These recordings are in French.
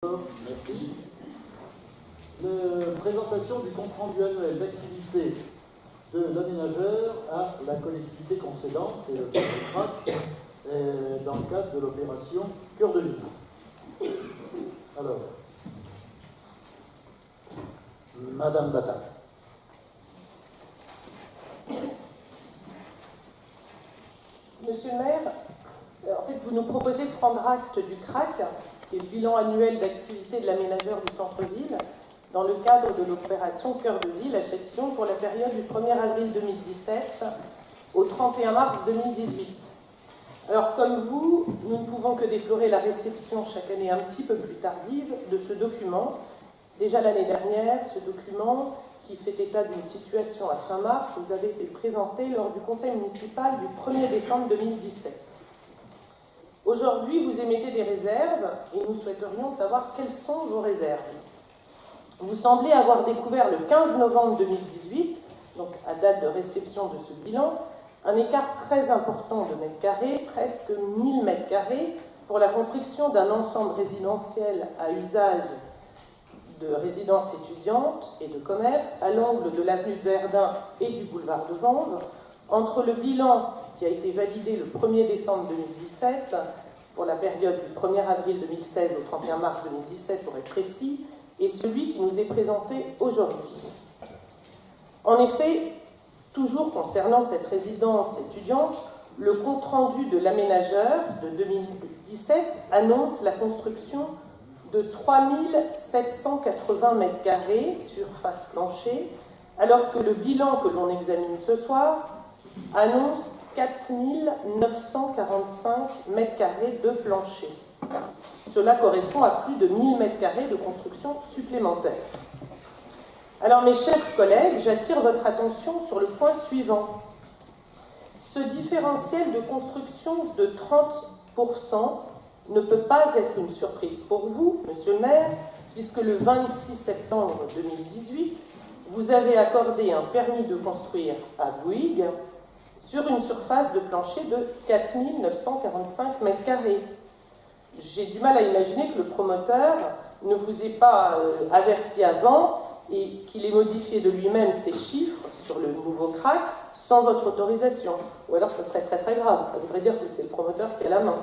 Merci. Présentation du compte-rendu annuel d'activité de l'aménageur à la collectivité concédante, c'est le CRAC, dans le cadre de l'opération Cœur de Ville. Alors, Madame Bataille. Monsieur le maire, en fait, vous nous proposez de prendre acte du CRAC, qui est le bilan annuel d'activité de l'aménageur du centre-ville, dans le cadre de l'opération Cœur de Ville à Châtillon pour la période du 1er avril 2017 au 31 mars 2018. Alors, comme vous, nous ne pouvons que déplorer la réception chaque année un petit peu plus tardive de ce document. Déjà l'année dernière, ce document, qui fait état d'une situation à fin mars, vous avait été présenté lors du conseil municipal du 1er décembre 2017. Aujourd'hui, vous émettez des réserves et nous souhaiterions savoir quelles sont vos réserves. Vous semblez avoir découvert le 15 novembre 2018, donc à date de réception de ce bilan, un écart très important de mètres carrés, presque 1000 mètres carrés, pour la construction d'un ensemble résidentiel à usage de résidences étudiantes et de commerce à l'angle de l'avenue de Verdun et du boulevard de Vanves, entre le bilan qui a été validé le 1er décembre 2017 pour la période du 1er avril 2016 au 31 mars 2017 pour être précis, et celui qui nous est présenté aujourd'hui. En effet, toujours concernant cette résidence étudiante, le compte-rendu de l'aménageur de 2017 annonce la construction de 3780 mètres carrés surface plancher, alors que le bilan que l'on examine ce soir annonce 4945 mètres carrés de plancher. Cela correspond à plus de 1000 mètres carrés de construction supplémentaire. Alors mes chers collègues, j'attire votre attention sur le point suivant. Ce différentiel de construction de 30% ne peut pas être une surprise pour vous, monsieur le maire, puisque le 26 septembre 2018, vous avez accordé un permis de construire à Bouygues sur une surface de plancher de 4945 mètres carrés. J'ai du mal à imaginer que le promoteur ne vous ait pas averti avant et qu'il ait modifié de lui-même ces chiffres sur le nouveau CRAC sans votre autorisation. Ou alors ça serait très très grave, ça voudrait dire que c'est le promoteur qui a la main.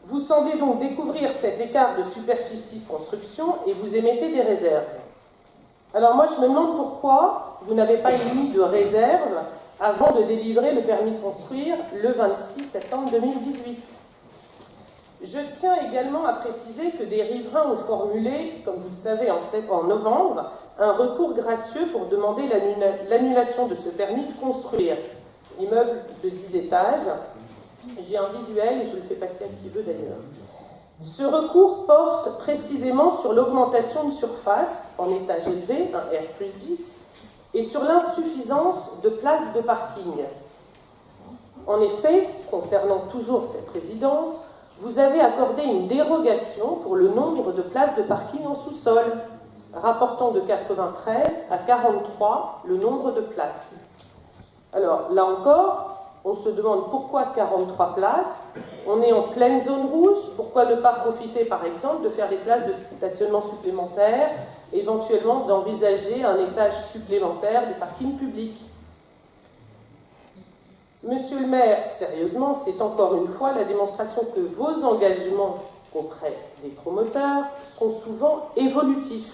Vous semblez donc découvrir cet écart de superficie de construction et vous émettez des réserves. Alors moi je me demande pourquoi vous n'avez pas émis de réserve avant de délivrer le permis de construire le 26 septembre 2018. Je tiens également à préciser que des riverains ont formulé, comme vous le savez en novembre, un recours gracieux pour demander l'annulation de ce permis de construire. Immeuble de 10 étages. J'ai un visuel et je le fais passer à qui veut d'ailleurs. Ce recours porte précisément sur l'augmentation de surface en étage élevé, un R+10, et sur l'insuffisance de places de parking. En effet, concernant toujours cette résidence, vous avez accordé une dérogation pour le nombre de places de parking en sous-sol, rapportant de 93 à 43 le nombre de places. Alors, là encore, on se demande pourquoi 43 places. On est en pleine zone rouge. Pourquoi ne pas profiter, par exemple, de faire des places de stationnement supplémentaires, éventuellement d'envisager un étage supplémentaire de parking public. Monsieur le maire, sérieusement, c'est encore une fois la démonstration que vos engagements auprès des promoteurs sont souvent évolutifs.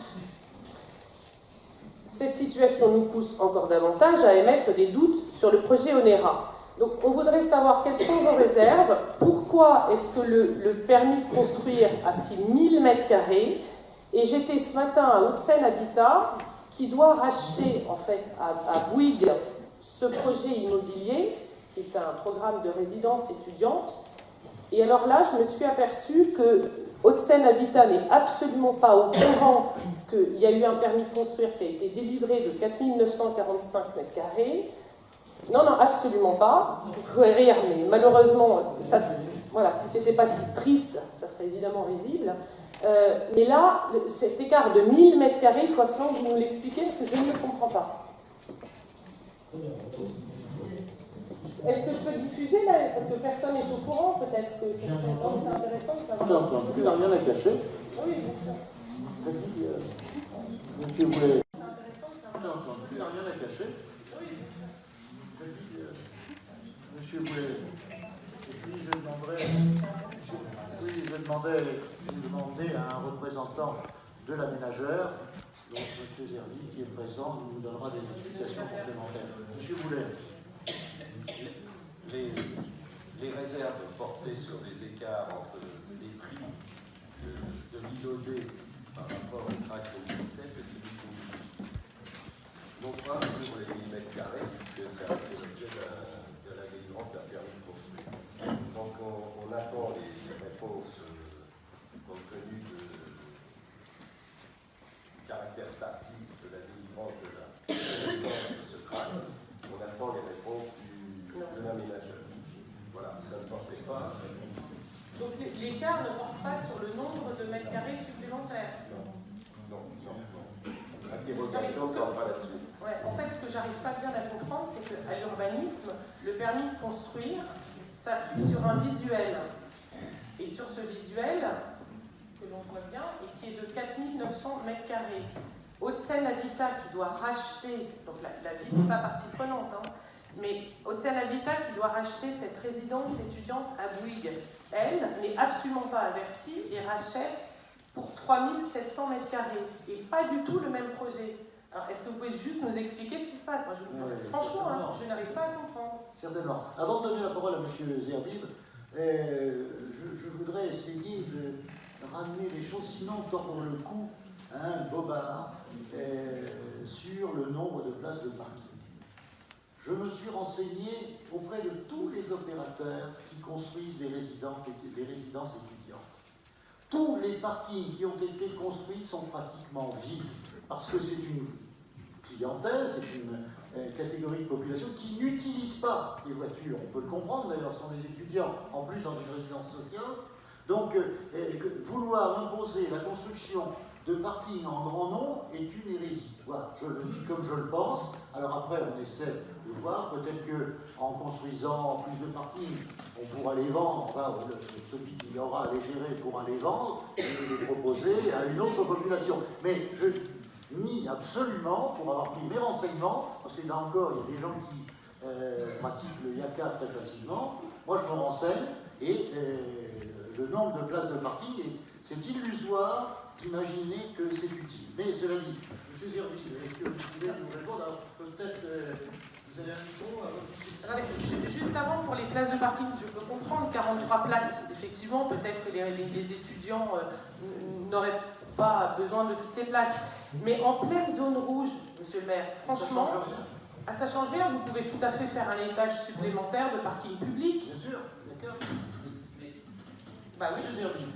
Cette situation nous pousse encore davantage à émettre des doutes sur le projet Onera. Donc on voudrait savoir quelles sont vos réserves, pourquoi est-ce que le permis de construire a pris 1000 mètres carrés, et j'étais ce matin à Hauts-de-Seine Habitat qui doit racheter en fait à Bouygues ce projet immobilier, qui est un programme de résidence étudiante, et alors là je me suis aperçue que Hauts-de-Seine Habitat n'est absolument pas au courant qu'il y a eu un permis de construire qui a été délivré de 4945 mètres carrés. Non, absolument pas. Vous pouvez rire, mais malheureusement, ça, voilà, si ce n'était pas si triste, ça serait évidemment risible. Mais là, cet écart de 1000 mètres carrés, il faut absolument que vous nous l'expliquiez parce que je ne le comprends pas. Est-ce que je peux diffuser là? Parce que personne n'est au courant, peut-être que c'est intéressant de savoir. Il n'a rien à cacher. Oui, bien sûr. Monsieur voulait. Il n'a rien à cacher. Oui, bien sûr. Monsieur Boulet. Et puis je demandais à un représentant de l'aménageur, donc M. Zerbi, qui est présent, nous donnera des explications complémentaires. Monsieur Boulet. Les réserves portées sur les écarts entre les prix de l'IOD par rapport au crack 2017 et celui de 2018. Donc pas sur les millimètres carrés, puisque ça a fait l'objet de la délivrance d'un permis de construire. Donc on attend les réponses compte tenu du caractère tardif de la délivrance de la connaissance de ce crack. On attend les réponses de l'aménageur. Voilà, ça ne portait pas. Donc l'écart ne porte pas sur le nombre de mètres carrés supplémentaires. Non. L'interrogation ne porte pas là-dessus. Ouais, en fait, ce que j'arrive pas bien à comprendre, c'est qu'à l'urbanisme, le permis de construire s'appuie sur un visuel. Et sur ce visuel, que l'on voit bien, et qui est de 4900 mètres carrés. Haute-Seine Habitat qui doit racheter, donc la ville n'est pas partie prenante, hein, mais Haute-Seine Habitat qui doit racheter cette résidence étudiante à Bouygues, elle n'est absolument pas avertie et rachète pour 3700 mètres carrés. Et pas du tout le même projet. Alors, est-ce que vous pouvez juste nous expliquer ce qui se passe? Moi, franchement, hein, je n'arrive pas à comprendre. Certainement. Avant de donner la parole à M. Zerbib, je voudrais essayer de ramener les choses, sinon tordre le cou à un bobard sur le nombre de places de parking. Je me suis renseigné auprès de tous les opérateurs qui construisent des résidences étudiantes. Tous les parkings qui ont été construits sont pratiquement vides, parce que c'est une clientèle, c'est une catégorie de population qui n'utilise pas les voitures. On peut le comprendre d'ailleurs, ce sont des étudiants, en plus dans une résidence sociale. Donc, vouloir imposer la construction de parking en grand nombre est une hérésie. Voilà, je le dis comme je le pense. Alors après, on essaie de voir, peut-être qu'en construisant plus de parkings, on pourra les vendre, enfin, celui qui aura à les gérer pourra les vendre et les proposer à une autre population. Mais je nie absolument, pour avoir pris mes renseignements, parce que là encore, il y a des gens qui pratiquent le yaka très facilement. Moi, je me renseigne et le nombre de places de parking, c'est illusoire d'imaginer que c'est utile. Mais cela dit, M. Zerbi, est-ce que vous pouvez nous répondre? Alors, peut-être, vous avez un micro Juste avant, pour les places de parking, je peux comprendre 43 places. Effectivement, peut-être que les étudiants n'auraient pas besoin de toutes ces places. Mais en pleine zone rouge, monsieur le maire, franchement, ça change rien. Vous pouvez tout à fait faire un étage supplémentaire de parking public. Bien sûr, d'accord. Bah oui. Monsieur Zerbi.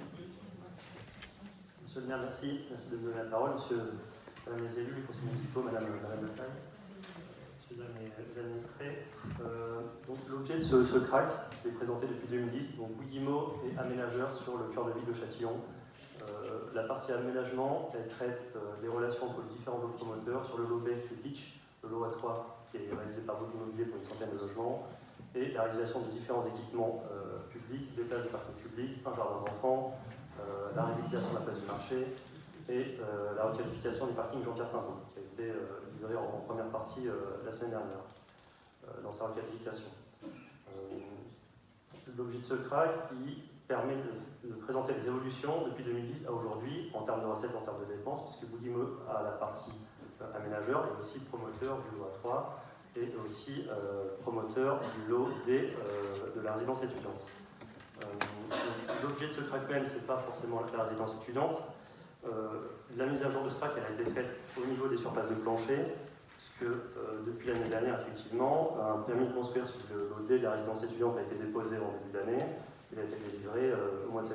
Monsieur le maire, merci. Merci de me donner la parole. Madame les élus, les conseillers municipaux, Madame Le Taille, Monsieur les administrés. Donc, l'objet de ce CRAC, qui est présenté depuis 2010, donc Bouyguimo est aménageur sur le cœur de ville de Châtillon. La partie aménagement, elle traite des relations entre les différents lots promoteurs sur le lot B qui est Pitch, le lot A3 qui est réalisé par Bouygues Immobilier pour une centaine de logements, et la réalisation de différents équipements publics, des places de parking public, un jardin d'enfants, la réhabilitation de la place du marché et la requalification du parking Jean-Pierre Tintin, qui a été livré en première partie la semaine dernière dans sa requalification. L'objet de ce CRAC, il permet de présenter les évolutions depuis 2010 à aujourd'hui en termes de recettes, en termes de dépenses, puisque Bouyguimo a la partie aménageur et aussi promoteur du lot A3 et aussi promoteur du lot D de la résidence étudiante. L'objet de ce CRAC même, ce n'est pas forcément la résidence étudiante. La mise à jour de ce CRAC, elle a été faite au niveau des surfaces de plancher, puisque depuis l'année dernière, effectivement, un permis de construire sur le lot D de la résidence étudiante a été déposé en début d'année. Il a été délivré au mois de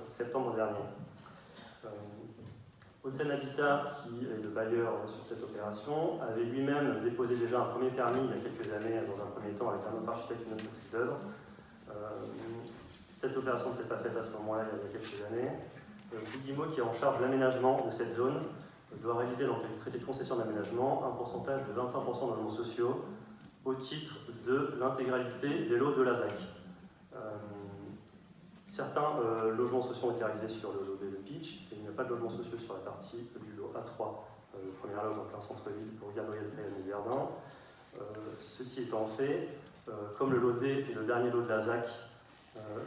septembre dernier. Haute-Seine Habitat, qui est le bailleur sur cette opération, avait lui-même déposé déjà un premier permis il y a quelques années, dans un premier temps, avec un autre architecte et une autre maîtrise d'œuvre. Cette opération ne s'est pas faite à ce moment-là, il y a quelques années. Bouyguimo, qui est en charge de l'aménagement de cette zone, doit réaliser dans le traité de concession d'aménagement un pourcentage de 25% de logements sociaux au titre de l'intégralité des lots de la ZAC. Certains logements sociaux ont été réalisés sur le lot de Pitch, et il n'y a pas de logements sociaux sur la partie du lot A3, le premier loge en plein centre-ville pour Gare-Noël-Pré et Verdun. Ceci étant fait, comme le lot D est le dernier lot de la ZAC,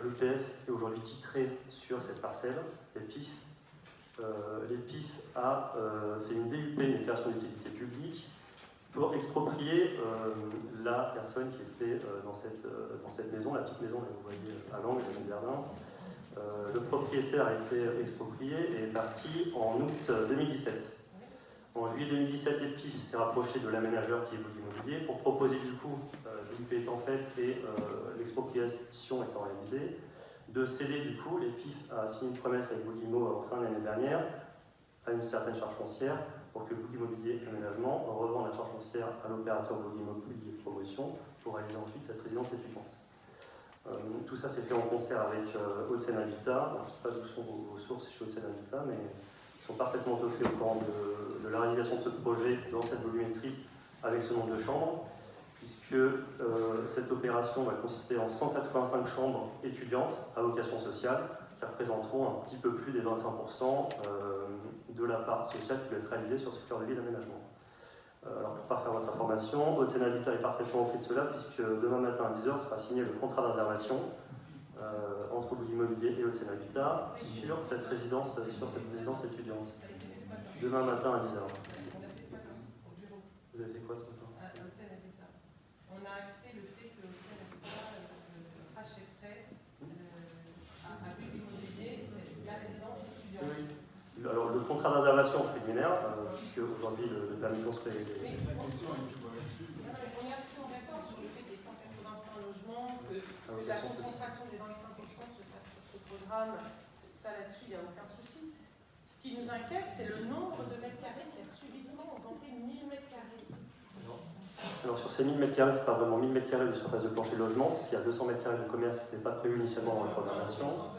l'EPF est aujourd'hui titré sur cette parcelle, les PIF. Les PIF a fait une DUP, une déclaration d'utilité publique, pour exproprier la personne qui était dans cette maison, la petite maison que vous voyez à l'angle de Verdun. Le propriétaire a été exproprié et est parti en août 2017. En juillet 2017, les PIF s'est rapproché de l'aménageur qui est Bouygues Immobilier pour proposer du coup, l'UP étant faite et l'expropriation étant réalisée, de céder du coup, les PIF a signé une promesse avec Bouygues Immo en fin d'année dernière à une certaine charge foncière pour que Bouygues Immobilier Aménagement revende la charge foncière à l'opérateur Bouygues Immobilier Promotion pour réaliser ensuite cette résidence étudiante. Tout ça s'est fait en concert avec Hauts-de-Seine Habitat. Je ne sais pas d'où sont vos sources chez Hauts-de-Seine Habitat, mais ils sont parfaitement au fait au courant de la réalisation de ce projet dans cette volumétrie avec ce nombre de chambres, puisque cette opération va consister en 185 chambres étudiantes à vocation sociale, qui représenteront un petit peu plus des 25% de la part sociale qui va être réalisée sur ce cœur de ville d'aménagement. Alors pour parfaire votre information, Hauts-de-Seine Habitat est parfaitement au fait de cela, puisque demain matin à 10h sera signé le contrat de réservation entre Bouygues Immobilier et Hauts-de-Seine Habitat sur cette résidence étudiante. Demain matin à 10h. Vous avez fait quoi ce matin? On a acté le fait que Hauts-de-Seine Habitat rachèterait à Bouygues Immobilier la résidence étudiante. Oui. Alors le contrat de réservation préliminaire, puisque aujourd'hui le permis de construire est... On est absolument d'accord sur le fait qu'il y ait 185 logements, que la concentration des 25% se fasse sur ce programme. Ça là-dessus, il n'y a aucun souci. Ce qui nous inquiète, c'est le nombre de mètres carrés qui a subitement augmenté de 1000 mètres carrés. Alors sur ces 1000 mètres carrés, ce n'est pas vraiment 1000 mètres carrés de surface de plancher de logement, parce qu'il y a 200 mètres carrés de commerce qui n'était pas prévu initialement dans la programmation.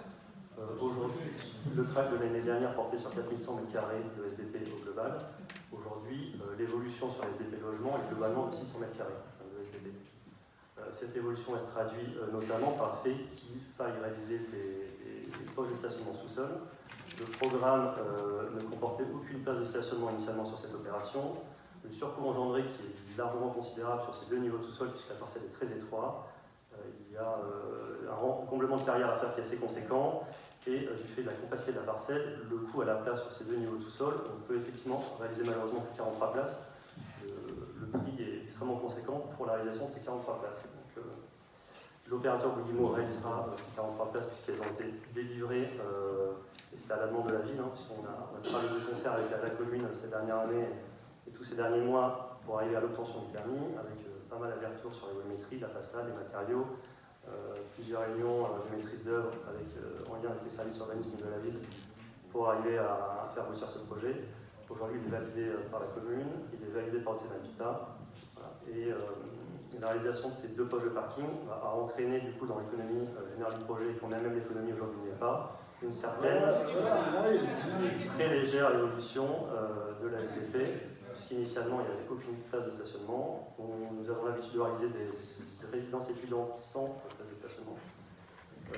Aujourd'hui, le CRAC de l'année dernière portait sur 4100 mètres carrés de SDP au global. Aujourd'hui, l'évolution sur les SDP logement est globalement de 600 mètres carrés de SDP. Cette évolution se traduit notamment par le fait qu'il faille réaliser des poches de stationnement sous-sol. Le programme ne comportait aucune place de stationnement initialement sur cette opération. Le surcoût engendré qui est largement considérable sur ces deux niveaux de sous-sol, puisque la parcelle est très étroite. Il y a un complément de carrière à faire qui est assez conséquent. Et du fait de la capacité de la parcelle, le coût à la place sur ces deux niveaux de sous-sol, on peut effectivement réaliser malheureusement plus de 43 places. Le prix est extrêmement conséquent pour la réalisation de ces 43 places. L'opérateur Bouygues Immo réalisera ces 43 places puisqu'elles ont été délivrées, et c'était à la demande de la ville, puisqu'on a travaillé de concert avec la commune ces dernières années et tous ces derniers mois pour arriver à l'obtention du permis, avec pas mal d'aller-retour sur les volumétries, la façade, les matériaux, plusieurs réunions de maîtrise d'œuvre en lien avec les services urbanisme de la ville pour arriver à faire aboutir ce projet. Aujourd'hui, il est validé par la commune, il est validé par Hauts-de-Seine Habitat. Voilà. Et la réalisation de ces deux poches de parking a entraîné du coup dans l'économie générale du projet, qu'on a même l'économie aujourd'hui n'y est pas, une certaine très légère évolution de la SDP, puisqu'initialement il n'y avait aucune place de stationnement. Nous avons l'habitude de réaliser des résidences étudiantes sans place de stationnement.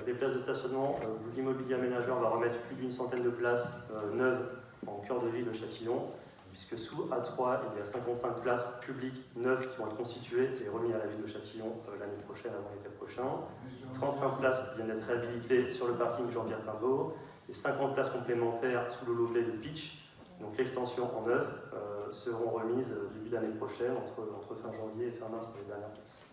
Des places de stationnement, Bouygues Immobilier Aménageur va remettre plus d'une centaine de places neuves en cœur de ville de Châtillon, puisque sous A3, il y a 55 places publiques neuves qui vont être constituées et remises à la ville de Châtillon l'année prochaine, avant l'été prochain. 35 places viennent d'être réhabilitées sur le parking Jean-Pierre Timbaud, et 50 places complémentaires sous le logo de Pitch, donc l'extension en neuf, seront remises début d'année prochaine, entre fin janvier et fin mars pour les dernières places.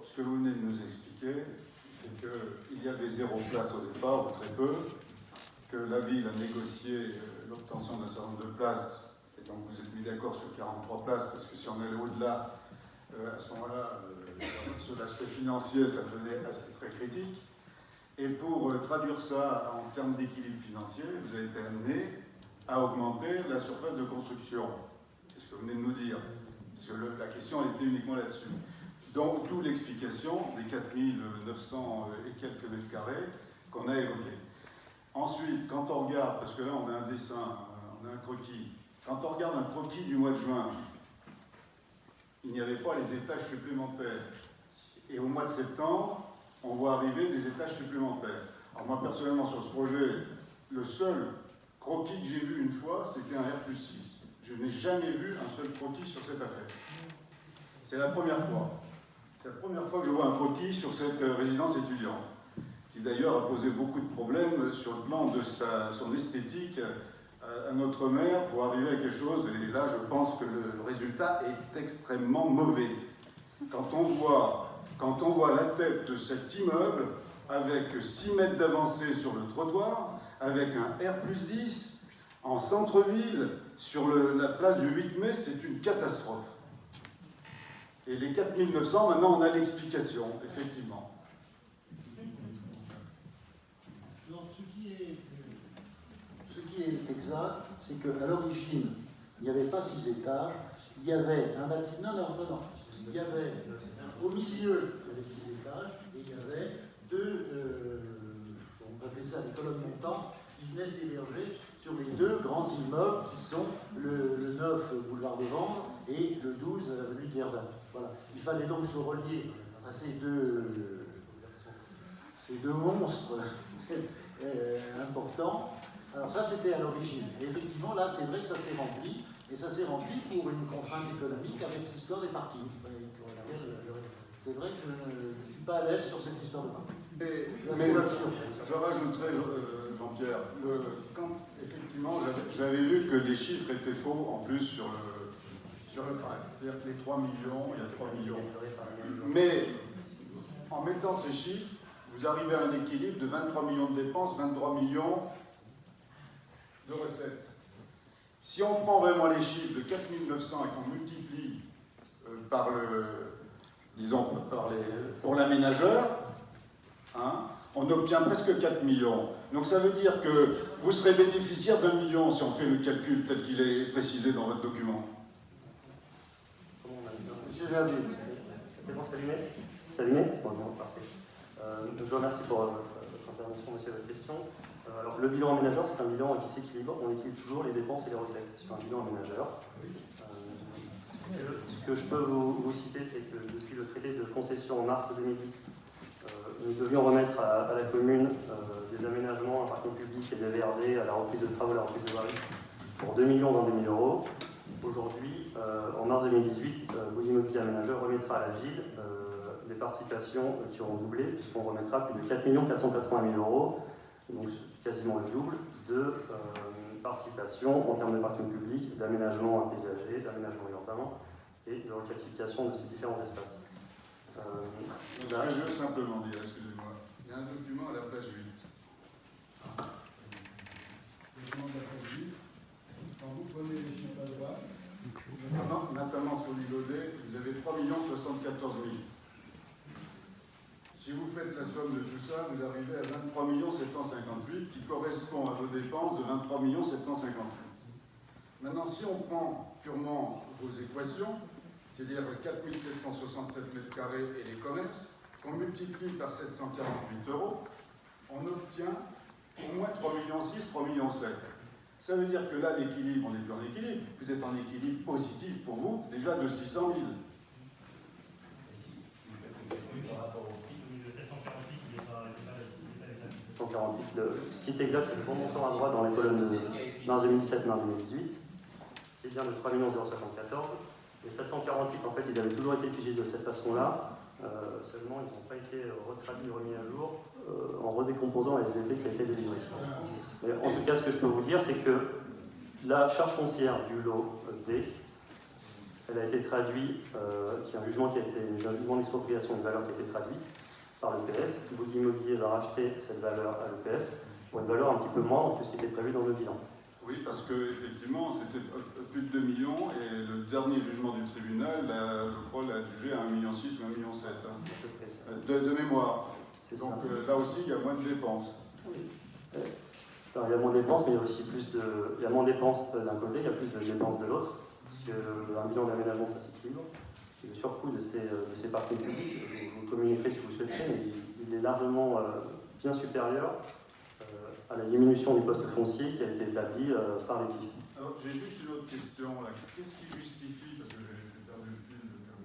Ce que vous venez de nous expliquer, c'est qu'il y avait 0 place au départ, ou très peu, que la ville a négocié l'obtention d'un certain nombre de places, et donc vous êtes mis d'accord sur 43 places, parce que si on allait au-delà, à ce moment-là, sur l'aspect financier, ça devenait très critique. Et pour traduire ça en termes d'équilibre financier, vous avez été amené à augmenter la surface de construction. C'est ce que vous venez de nous dire, parce que la question était uniquement là-dessus. Donc, d'où l'explication des 4900 et quelques mètres carrés qu'on a évoqués. Ensuite, quand on regarde, parce que là on a un dessin, on a un croquis, quand on regarde un croquis du mois de juin, il n'y avait pas les étages supplémentaires. Et au mois de septembre, on voit arriver des étages supplémentaires. Alors moi, personnellement, sur ce projet, le seul croquis que j'ai vu une fois, c'était un R+6. Je n'ai jamais vu un seul croquis sur cette affaire. C'est la première fois. C'est la première fois que je vois un croquis sur cette résidence étudiante, qui d'ailleurs a posé beaucoup de problèmes sur le plan de son esthétique à notre maire pour arriver à quelque chose. Et là, je pense que le résultat est extrêmement mauvais. Quand on voit la tête de cet immeuble avec 6 mètres d'avancée sur le trottoir, avec un R+10 en centre-ville, sur la place du 8 mai, c'est une catastrophe. Et les 4900, maintenant on a l'explication, effectivement. Donc, ce qui est exact, c'est qu'à l'origine, il n'y avait pas 6 étages, il y avait un bâtiment. Non. Il y avait au milieu, il y avait 6 étages, et il y avait deux, on appelait ça des colonnes montantes, qui venaient s'héberger sur les deux grands immeubles qui sont le 9 boulevard de Vendre et le 12 avenue de Verdun. Voilà. Il fallait donc se relier à ces deux monstres importants. Alors ça, c'était à l'origine. Et effectivement, là, c'est vrai que ça s'est rempli, et ça s'est rempli pour une contrainte économique avec l'histoire des parkings. C'est vrai que je ne suis pas à l'aise sur cette histoire de parking. Mais je rajouterais, Jean-Pierre, quand effectivement j'avais vu que les chiffres étaient faux en plus sur le crack. C'est-à-dire que les 3 millions, il y a 3 millions. Mais en mettant ces chiffres, vous arrivez à un équilibre de 23 millions de dépenses, 23 millions de recettes. Si on prend vraiment les chiffres de 4900 et qu'on multiplie par pour l'aménageur, hein, on obtient presque 4 millions. Donc ça veut dire que vous serez bénéficiaire d'1 million si on fait le calcul tel qu'il est précisé dans votre document. Monsieur Gervais. C'est bon, c'est allumé? C'est allumé? Bon, parfait. Je vous remercie pour votre intervention, monsieur, votre question. Alors, le bilan aménageur, c'est un bilan qui s'équilibre. On équilibre toujours les dépenses et les recettes sur un bilan aménageur. Ce que je peux vous citer, c'est que depuis le traité de concession en mars 2010, nous devions remettre à la commune des aménagements, un parking public et des VRD à la reprise de travaux, à la reprise de voirie pour 2 millions dans 2000 euros. Aujourd'hui, en mars 2018, Bouygues Immobilier Aménageur remettra à la ville des participations qui auront doublé, puisqu'on remettra plus de 4 480 000 euros, donc quasiment le double de participation en termes de parking public, d'aménagement paysager, d'aménagement urbain et de requalification de ces différents espaces. Je veux simplement dire, excusez-moi, il y a un document à la page 8. Document de la page 8. Quand vous prenez les chiffres à droite, notamment sur l'ILOD, vous avez 3 074 000. Si vous faites la somme de tout ça, vous arrivez à 23 758 qui correspond à vos dépenses de 23 758. Maintenant, si on prend purement vos équations, c'est-à-dire 4 767 m² et les commerces, qu'on multiplie par 748 euros, on obtient au moins 3 millions 6, 3 millions 7. Ça veut dire que là, l'équilibre, on n'est plus en équilibre. Vous êtes en équilibre positif pour vous, déjà de 600 000. Ce qui est exact, c'est le bon montant à droite dans les colonnes de mars 2017, mars 2018. C'est bien de 3 074. Les 748, en fait, ils avaient toujours été figés de cette façon-là. Seulement, ils n'ont pas été retraduits, remis à jour en redécomposant la SVP qui a été délivrée. Mais en tout cas, ce que je peux vous dire, c'est que la charge foncière du lot D, elle a été traduite, c'est un jugement qui a été, un jugement d'expropriation, une valeur qui a été traduite par l'EPF. Bouygues Immobilier va racheter cette valeur à l'EPF pour une valeur un petit peu moindre que ce qui était prévu dans le bilan. Oui, parce qu'effectivement, c'était plus de 2 millions et le dernier jugement du tribunal, je crois, l'a jugé à 1,6 million ou 1,7 million de mémoire. Donc là aussi, il y a moins de dépenses. Oui. Alors, il y a moins de dépenses, mais il y a aussi il y a moins de dépenses d'un côté, il y a plus de dépenses de l'autre, parce qu'un bilan d'aménagement, ça s'équilibre. Le surcoût de ces parkings publics, je vous communiquerai si vous souhaitez, mais il est largement bien supérieur à la diminution du poste foncier qui a été établie par l'EPIF. Alors, j'ai juste une autre question. Qu'est-ce qui justifie, parce que j'ai perdu le fil de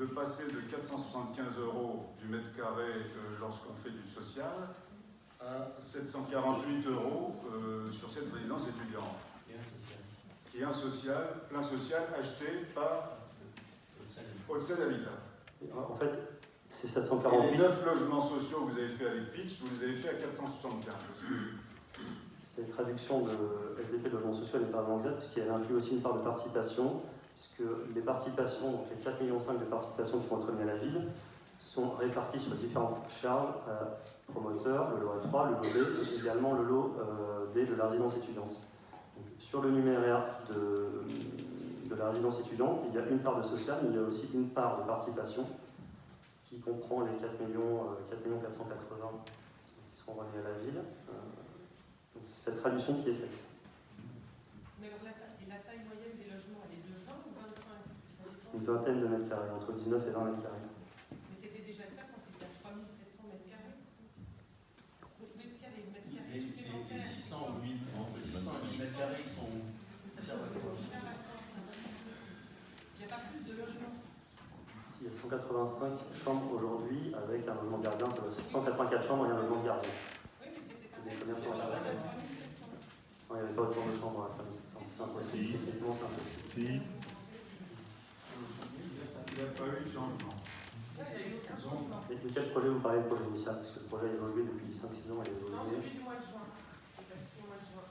de passer de 475 € du mètre carré lorsqu'on fait du social à 748 € sur cette résidence étudiante. Qui est un social, plein social acheté par Hauts-de-Seine Habitat. En fait, c'est Et 748. les 9 logements sociaux que vous avez fait avec Pitch, vous les avez fait à 475. Cette traduction de SDP de logements sociaux n'est pas vraiment exacte, puisqu'elle inclut aussi une part de participation, puisque les participations, donc les 4,5 millions de participations qui vont être remis à la ville, sont réparties sur différentes charges, promoteurs, le lot A3, le lot B, et également le lot D de la résidence étudiante. Donc, sur le numéraire de la résidence étudiante, il y a une part de social, mais il y a aussi une part de participation qui comprend les 4 480 qui seront remis à la ville. Donc c'est cette traduction qui est faite. Mais la taille moyenne des logements, elle est de 20 ou 25 parce que ça dépend. Une vingtaine de mètres carrés, entre 19 et 20 mètres carrés. Mais c'était déjà le cas quand c'était à 3700 mètres carrés. Donc, est-ce qu'il y a des mètres carrés supplémentaires? Les 600 ou 1000, entre 600 et 1000 mètres carrés, ils sont servent à quoi? Il n'y a pas plus de logements. Il y a 185 chambres aujourd'hui, avec un logement gardien, ça va 184 chambres et un logement gardien. Oui, mais c'était pas Des mal. commerçants à 3700. Non, il n'y avait pas autant de chambres à 3700. C'est impossible, techniquement c'est impossible. Il n'y a pas eu de changement. Non, il n'y a eu aucun changement. Et de quel projet vous parlez, le projet initial? Parce que le projet a évolué depuis 5-6 ans, il a Non, évolué. celui du mois de juin. C'est passé au mois de juin.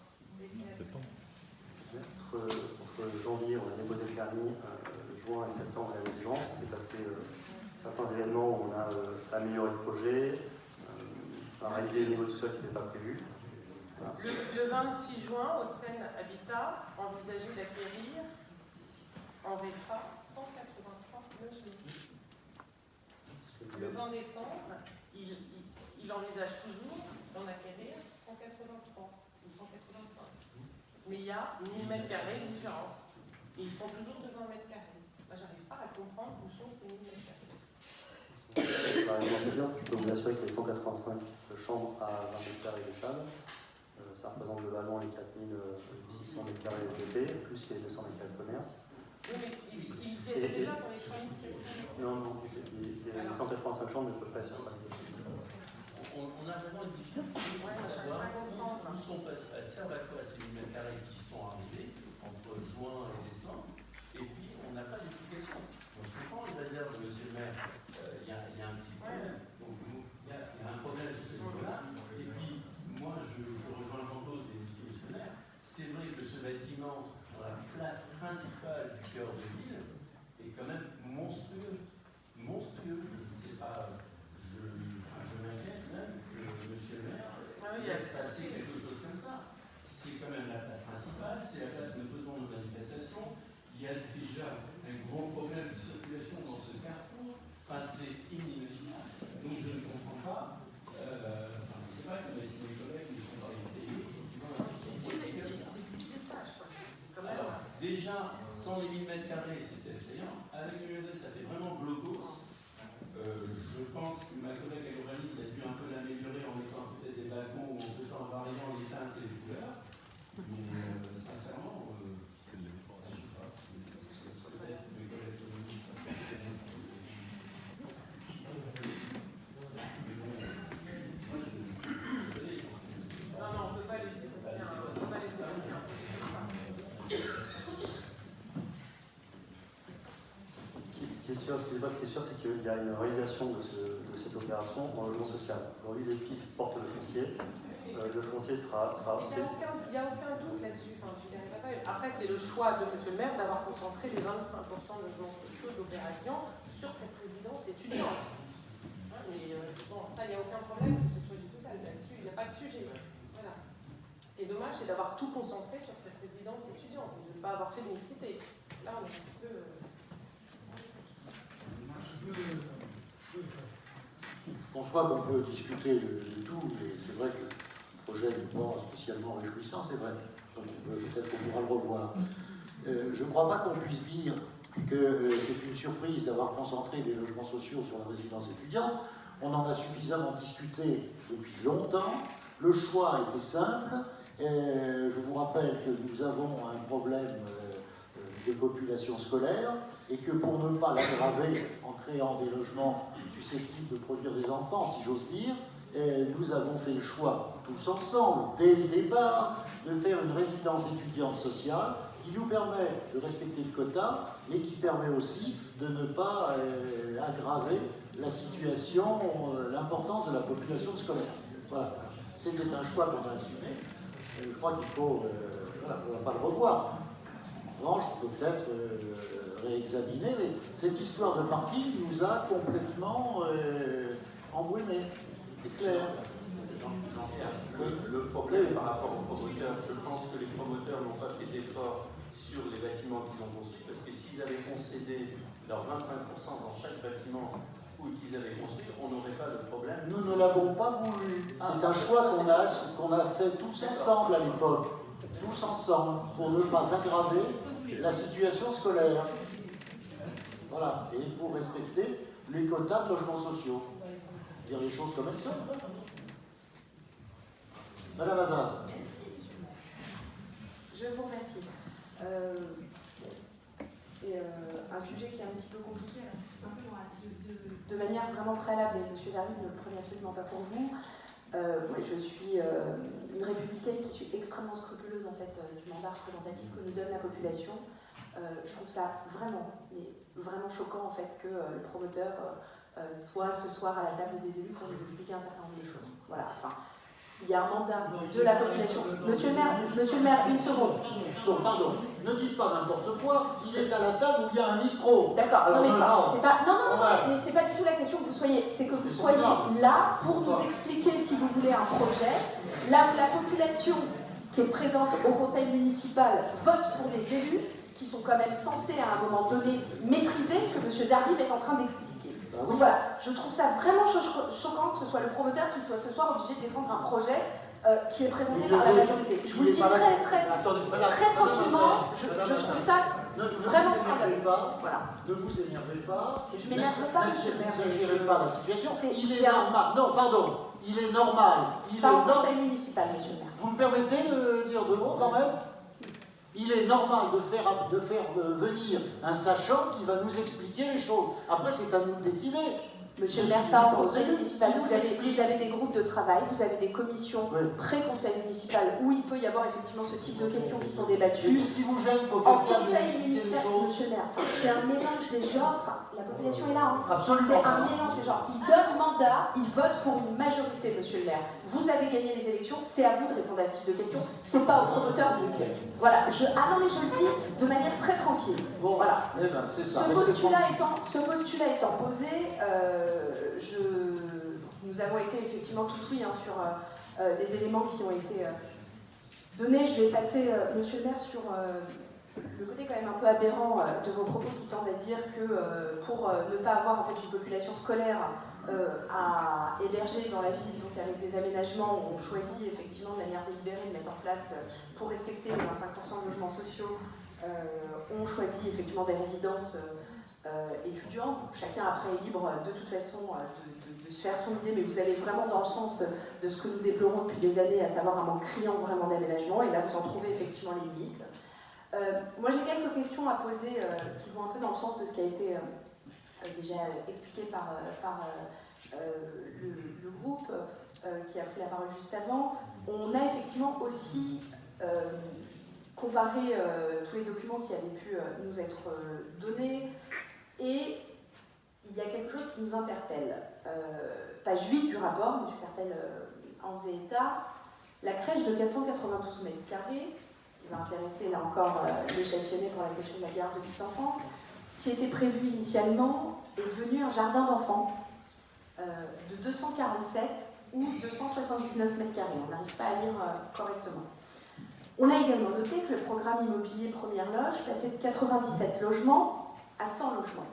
Entre janvier, on a déposé le permis, juin et septembre, il y a l'urgence. C'est passé certains événements où on a amélioré le projet, réalisé le niveau de sous-sol qui n'était pas prévu. Voilà. Le 26 juin, Hauts-de-Seine Habitat envisageait d'acquérir en VEFA 183 logements. Le 20 décembre, il envisage toujours d'en acquérir 183 ou 185. Mais il y a 1000 mètres carrés de différence. Et ils sont toujours de 20 mètres carrés. Moi, j'arrive pas à comprendre où sont ces 1000 mètres carrés. Je peux vous assurer qu'il y a 185 chambres à 20 mètres carrés de chambres. Ça représente globalement les 4600 mètres carrés SDP, plus les 200 mètres carrés de commerce. Oui, mais ils y étaient déjà dans les 3700. Non, les 185 chambres ne peuvent pas être centralisées. On a vraiment une difficulté Ouais, à j'arrive savoir pas à comprendre. où sont servent à quoi ces 1000 mètres carrés qui sont arrivés entre juin et décembre, et puis on n'a pas d'explication. Donc je comprends les réserves de monsieur le maire, il y a un petit problème. Donc il y a un problème de ce niveau-là. Et puis moi je rejoins Jean-Claude et monsieur le maire. C'est vrai que ce bâtiment, dans la place principale du cœur de ville, est quand même monstrueux. Monstrueux, je ne sais pas. Je m'inquiète même que monsieur le maire laisse passer quelque chose comme ça. C'est quand même la place principale, c'est la place où nous faisons nos manifestations. Il y a déjà un gros problème de circulation dans ce carrefour. Enfin, c'est inimaginable. Donc je ne comprends pas. Je ne sais pas si mes collègues ne sont pas payés. Alors, déjà, sans les 1000 mètres carrés, c'était effrayant. Avec le UED, ça fait vraiment blocos. Je pense que ma collègue Agrovalise a dû un peu l'améliorer en mettant peut-être des balcons ou en faisant en variant les teintes et les couleurs. Mais sincèrement, je ne sais pas, peut-être mes collègues communistes. Non, on ne peut pas laisser passer un truc comme ça. Ce qui est sûr, c'est qu'il y a une réalisation de cette opération en logement social. Aujourd'hui, les PIF portent le foncier. Le foncier sera. Il n'y a aucun doute là-dessus. Enfin, après, c'est le choix de monsieur le maire d'avoir concentré les 25% de logements sociaux d'opération sur cette résidence étudiante. Hein, mais bon, ça, il n'y a aucun problème que ce soit du tout ça. Là-dessus, il n'y a pas de sujet. Voilà. Ce qui est dommage, c'est d'avoir tout concentré sur cette résidence étudiante et de ne pas avoir fait de mixité. Là, on est un peu. Je pense pas qu'on peut discuter de tout, mais c'est vrai que le projet n'est pas spécialement réjouissant, c'est vrai. Donc peut-être qu'on pourra le revoir. Je ne crois pas qu'on puisse dire que c'est une surprise d'avoir concentré les logements sociaux sur la résidence étudiante. On en a suffisamment discuté depuis longtemps. Le choix était simple. Je vous rappelle que nous avons un problème de population scolaire, et que pour ne pas l'aggraver en créant des logements susceptibles de produire des enfants, si j'ose dire, nous avons fait le choix, tous ensemble, dès le départ, de faire une résidence étudiante sociale qui nous permet de respecter le quota, mais qui permet aussi de ne pas aggraver la situation, l'importance de la population scolaire. Voilà. C'était un choix qu'on a assumé. Je crois qu'il faut, voilà, on ne va pas le revoir. En revanche, on peut peut-être réexaminer, mais cette histoire de parking nous a complètement embrumés. C'est clair. Le problème par rapport aux promoteurs, je pense que les promoteurs n'ont pas fait d'efforts sur les bâtiments qu'ils ont construits, parce que s'ils avaient concédé leurs 25% dans chaque bâtiment qu'ils avaient construit, on n'aurait pas de problème. Nous ne l'avons pas voulu. C'est un choix qu'on a fait tous ensemble à l'époque. Tous ensemble, pour ne pas aggraver la situation scolaire. Voilà. Et il faut respecter les quotas de logements sociaux. Dire les choses comme elles sont. Madame Azaz. Merci, monsieur le maire. Je vous remercie. C'est un sujet qui est un petit peu compliqué, simplement de manière vraiment préalable, et monsieur Zerbi ne le prenez absolument pas pour vous. Moi, je suis une républicaine qui suis extrêmement scrupuleuse en fait du mandat représentatif que nous donne la population. Je trouve ça vraiment choquant en fait que le promoteur soit ce soir à la table des élus pour nous expliquer un certain nombre de choses. Voilà, enfin, il y a un mandat de la population. Monsieur le maire, une seconde. Donc, pardon, ne dites pas n'importe quoi, il est à la table où il y a un micro. D'accord, non mais c'est pas. Non, mais c'est pas du tout la question que vous soyez. C'est que vous soyez là pour nous expliquer, si vous voulez, un projet, là où la population qui est présente au conseil municipal vote pour des élus qui sont quand même censés à un moment donné maîtriser ce que M. Zerbi est en train d'expliquer. Donc voilà, je trouve ça vraiment choquant que ce soit le promoteur qui soit ce soir obligé de défendre un projet qui est présenté par la majorité. Je vous le dis très tranquillement, je trouve ça vraiment scandaleux. Ne vous énervez pas. Je ne m'énerve pas, monsieur le maire. Ne gérez pas la situation. Il est normal. Non, pardon. Il est normal. Pas au conseil municipal, monsieur le maire. Vous me permettez de dire deux mots quand même? Il est normal de faire venir un sachant qui va nous expliquer les choses. Après, c'est à nous de décider. Monsieur le maire, pas au conseil municipal, vous avez des groupes de travail, vous avez des commissions pré-conseil municipal où il peut y avoir effectivement ce type de questions qui sont débattues. Qu'est-ce qui vous gêne pour en conseil municipal, monsieur le maire, c'est un mélange des genres, enfin, la population est là, hein. Absolument. C'est un mélange des genres. Ils donnent mandat, ils votent pour une majorité, monsieur le maire. Vous avez gagné les élections, c'est à vous de répondre à ce type de questions, c'est pas au promoteur de le. Voilà, ah non mais je le dis de manière très tranquille. Bon, voilà. Eh ben, c'est ça. Ce postulat étant posé, nous avons été effectivement tout oui hein, sur les éléments qui ont été donnés. Je vais passer, monsieur le maire, sur le côté quand même un peu aberrant de vos propos qui tendent à dire que pour ne pas avoir en fait une population scolaire à héberger dans la ville, donc avec des aménagements où on choisit effectivement de manière délibérée de mettre en place pour respecter les 25% de logements sociaux, on choisit effectivement des résidences étudiants. Chacun après est libre de toute façon de se faire son idée, mais vous allez vraiment dans le sens de ce que nous déplorons depuis des années, à savoir un manque criant vraiment d'aménagement, et là vous en trouvez effectivement les limites. Moi j'ai quelques questions à poser qui vont un peu dans le sens de ce qui a été déjà expliqué par le groupe qui a pris la parole juste avant. On a effectivement aussi comparé tous les documents qui avaient pu nous être donnés, et il y a quelque chose qui nous interpelle. Page 8 du rapport, M. Carpel en faisait état, la crèche de 492 mètres carrés, qui va intéresser là encore les Châtillonnais pour la question de la garde de petite enfance, qui était prévue initialement, est devenue un jardin d'enfants de 247 ou 279 mètres carrés. On n'arrive pas à lire correctement. On a également noté que le programme immobilier Première Loge passait de 97 logements à 100 logements,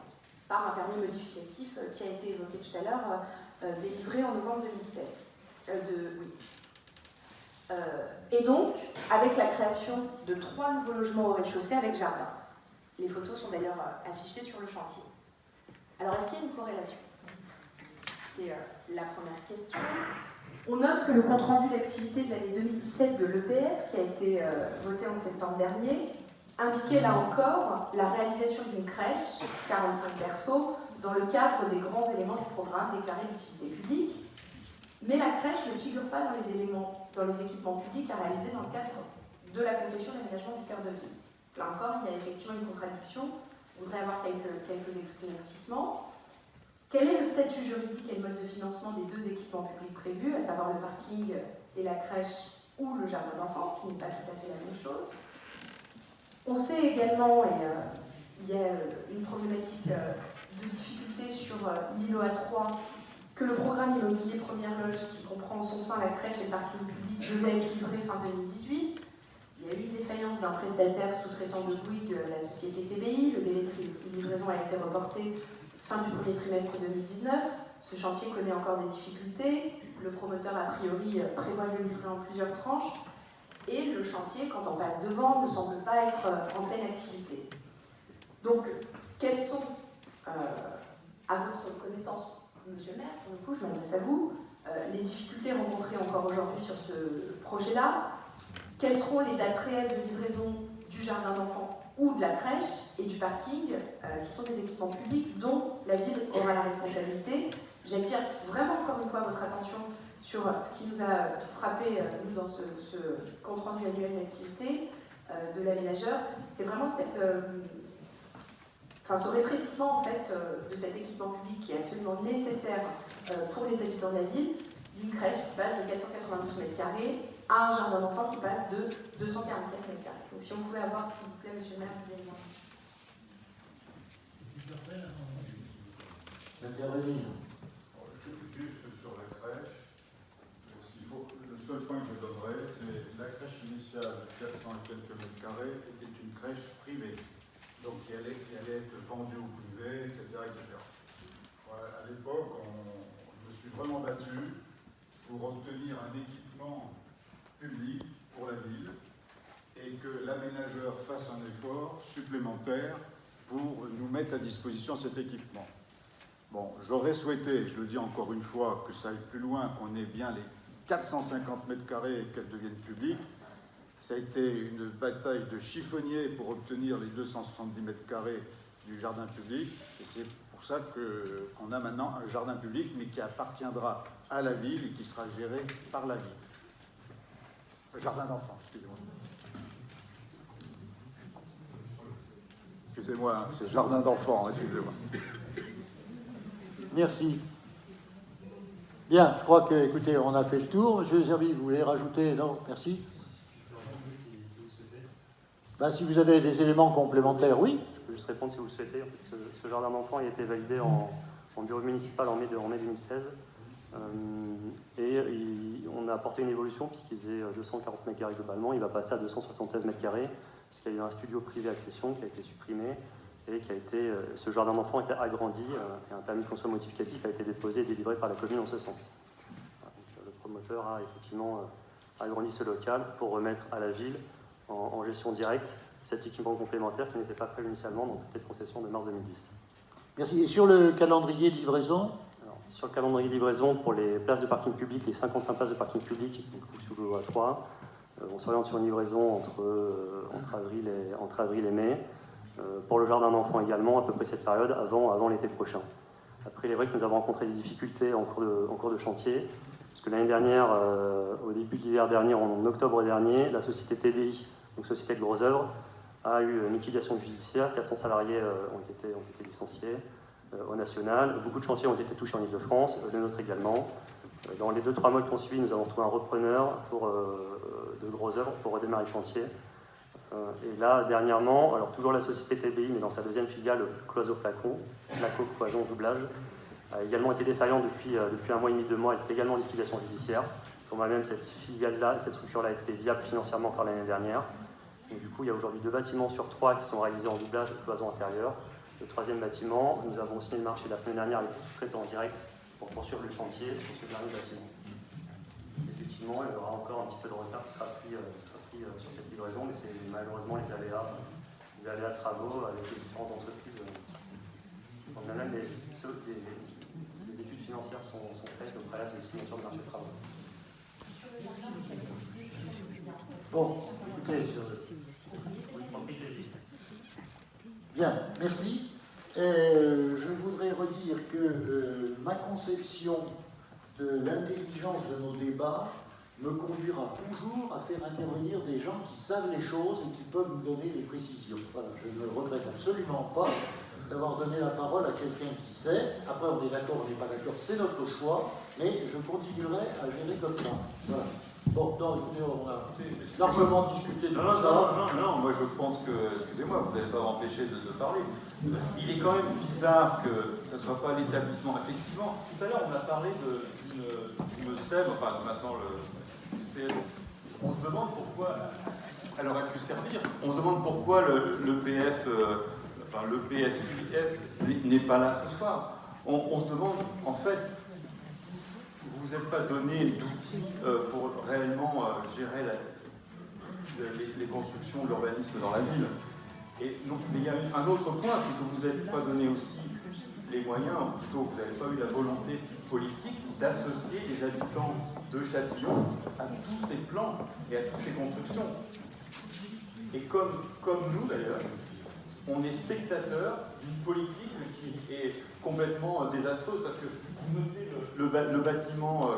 par un permis modificatif qui a été évoqué tout à l'heure, délivré en novembre 2016. Et donc, avec la création de 3 nouveaux logements au rez-de-chaussée avec jardin. Les photos sont d'ailleurs affichées sur le chantier. Alors, est-ce qu'il y a une corrélation? C'est la première question. On note que le compte-rendu d'activité de l'année 2017 de l'EPF, qui a été voté en septembre dernier, indiquait là encore la réalisation d'une crèche, 45 persos, dans le cadre des grands éléments du programme déclaré d'utilité publique. Mais la crèche ne figure pas dans les équipements publics à réaliser dans le cadre de la concession d'aménagement du cœur de ville. Là encore, il y a effectivement une contradiction. Je voudrais avoir quelques éclaircissements. Quel est le statut juridique et le mode de financement des deux équipements publics prévus, à savoir le parking et la crèche ou le jardin d'enfants, ce qui n'est pas tout à fait la même chose? On sait également, et il y a une problématique de difficulté sur l'îlot A3, que le programme immobilier Première Loge, qui comprend en son sein la crèche et le parking public, devait être livré fin 2018. Il y a eu une défaillance d'un prestataire sous-traitant de Bouygues, la société TBI. Le délai de livraison a été reporté fin du premier trimestre 2019. Ce chantier connaît encore des difficultés. Le promoteur, a priori, prévoit de le livrer en plusieurs tranches. Et le chantier, quand on passe devant, ne semble pas être en pleine activité. Donc, quelles sont, à votre connaissance, Monsieur le maire, pour le coup, je m'adresse à vous, les difficultés rencontrées encore aujourd'hui sur ce projet-là? Quelles seront les dates réelles de livraison du jardin d'enfants ou de la crèche et du parking, qui sont des équipements publics dont la ville aura la responsabilité? J'attire vraiment encore une fois votre attention sur ce qui nous a frappé, nous, dans ce compte-rendu annuel d'activité de l'aménageur. C'est vraiment ce rétrécissement en fait, de cet équipement public qui est absolument nécessaire pour les habitants de la ville, d'une crèche qui passe de 492 mètres carrés à un jardin d'enfants qui passe de 247 mètres carrés. Donc si on pouvait avoir, s'il vous plaît, Monsieur le maire, Juste sur la crèche, le seul point que je donnerais, c'est la crèche initiale de 400 et quelques mètres carrés était une crèche privée. Donc qui allait être vendue au privé, etc. Voilà, à l'époque, je me suis vraiment battu pour obtenir un équipement public pour la ville et que l'aménageur fasse un effort supplémentaire pour nous mettre à disposition cet équipement. Bon, j'aurais souhaité, je le dis encore une fois, que ça aille plus loin, qu'on ait bien les 450 mètres carrés et qu'elles deviennent publiques. Ça a été une bataille de chiffonnier pour obtenir les 270 mètres carrés du jardin public. Et c'est pour ça qu'on a maintenant un jardin public, mais qui appartiendra à la ville et qui sera géré par la ville. Un jardin d'enfants, excusez-moi. Excusez-moi, c'est jardin d'enfants, excusez-moi. Merci. Bien, je crois que, écoutez, on a fait le tour. Monsieur Zerbi, vous voulez rajouter? Non, merci. Ben, si vous avez des éléments complémentaires, oui. Je peux juste répondre si vous le souhaitez. En fait, ce jardin d'enfants a été validé en bureau municipal en mai 2016. On a apporté une évolution puisqu'il faisait 240 mètres carrés globalement. Il va passer à 276 mètres carrés puisqu'il y a eu un studio privé accession qui a été supprimé et ce jardin d'enfants a été agrandi et un permis de construction modificatif a été déposé et délivré par la commune en ce sens. Donc, le promoteur a effectivement agrandi ce local pour remettre à la ville en gestion directe cet équipement complémentaire qui n'était pas prévu initialement dans toutes les concessions de mars 2010. Merci. Et sur le calendrier de livraison? Alors, sur le calendrier de livraison, pour les places de parking public, les 55 places de parking public, donc sous le A3, on s'oriente sur une livraison entre avril et mai. Pour le jardin d'enfants également, à peu près cette période, avant l'été prochain. Après, il est vrai que nous avons rencontré des difficultés en cours de chantier, parce que l'année dernière, au début de l'hiver dernier, en octobre dernier, la société TBI, donc Société de Gros Œuvres, a eu une liquidation judiciaire. 400 salariés ont été licenciés au national. Beaucoup de chantiers ont été touchés en Ile-de-France, le nôtre également. Dans les 2-3 mois qui ont suivi, nous avons trouvé un repreneur de Gros Œuvres pour redémarrer le chantier. Et là, dernièrement, alors toujours la société TBI, mais dans sa deuxième filiale, Cloiseau Placo, Cloison Doublage, a également été défaillant depuis 1 mois et demi, 2 mois, elle est également en liquidation judiciaire. Pour moi-même, cette filiale-là, cette structure-là a été viable financièrement encore l'année dernière. Donc, du coup, il y a aujourd'hui 2 bâtiments sur 3 qui sont réalisés en doublage de cloison intérieure. Le 3e bâtiment, nous avons signé le marché la semaine dernière avec les sous-traitants en direct pour poursuivre le chantier sur ce dernier bâtiment. Effectivement, il y aura encore un petit peu de retard qui sera pris sur cette livraison, mais c'est malheureusement les aléas de travaux avec les différentes entreprises. On a même les études financières sont faites au préalable des signatures de marché de travaux. Bon, écoutez, Oui, propriété. Bien, merci. Je voudrais redire que ma conception de l'intelligence de nos débats me conduira toujours à faire intervenir des gens qui savent les choses et qui peuvent me donner des précisions. Voilà, je ne regrette absolument pas d'avoir donné la parole à quelqu'un qui sait. Après, on est d'accord, on n'est pas d'accord, c'est notre choix, mais je continuerai à gérer comme ça. Voilà. Bon, non, écoutez, on a largement discuté de tout ça. Non, moi je pense que, excusez-moi, vous n'allez pas m'empêcher de parler. Il est quand même bizarre que ce ne soit pas l'établissement. Effectivement, tout à l'heure on a parlé d'une SEB, enfin maintenant le CL. On se demande pourquoi elle aurait pu servir. On se demande pourquoi le PFIF n'est pas là ce soir. On se demande, en fait, vous n'êtes pas donné d'outils pour réellement gérer les constructions, l'urbanisme dans la ville. Et donc, mais il y a un autre point, c'est que vous n'êtes pas donné aussi les moyens, ou plutôt vous n'avez pas eu la volonté politique d'associer les habitants de Châtillon à tous ces plans et à toutes ces constructions. Et comme nous d'ailleurs, on est spectateurs d'une politique qui est complètement désastreuse, parce que vous notez le bâtiment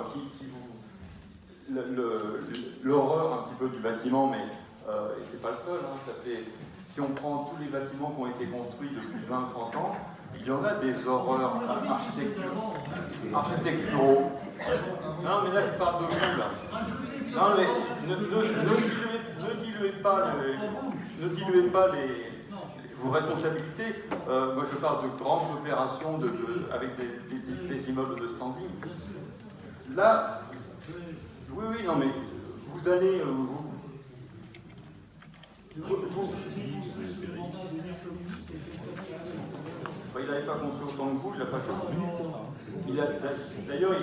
l'horreur un petit peu du bâtiment, mais et c'est pas le seul, hein, ça fait, si on prend tous les bâtiments qui ont été construits depuis 20-30 ans, il y en a des horreurs architecturaux. Non, mais là, je parle de vous, là. Non, mais ne diluez pas vos responsabilités. Moi, je parle de grandes opérations avec des immeubles de standing. Là, oui, non, mais vous allez... il n'avait pas construit autant que vous, il n'a pas choisi. D'ailleurs,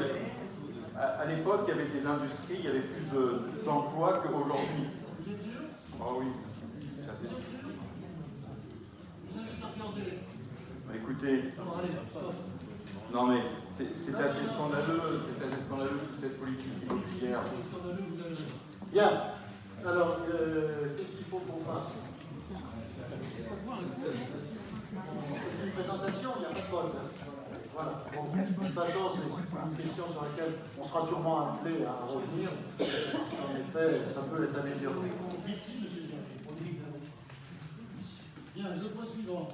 à l'époque, il y avait des industries, il y avait plus d'emplois qu'aujourd'hui. Ah oui, ça c'est sûr. Écoutez, non mais c'est assez scandaleux, toute cette politique immobilière. Bien, alors, qu'est-ce qu'il faut qu'on fasse? Une présentation, il n'y a pas de faute. Voilà. Bon, de toute façon, c'est une question sur laquelle on sera sûrement appelé à revenir. En effet, ça peut être amélioré. Merci, monsieur le Bien, le point suivant.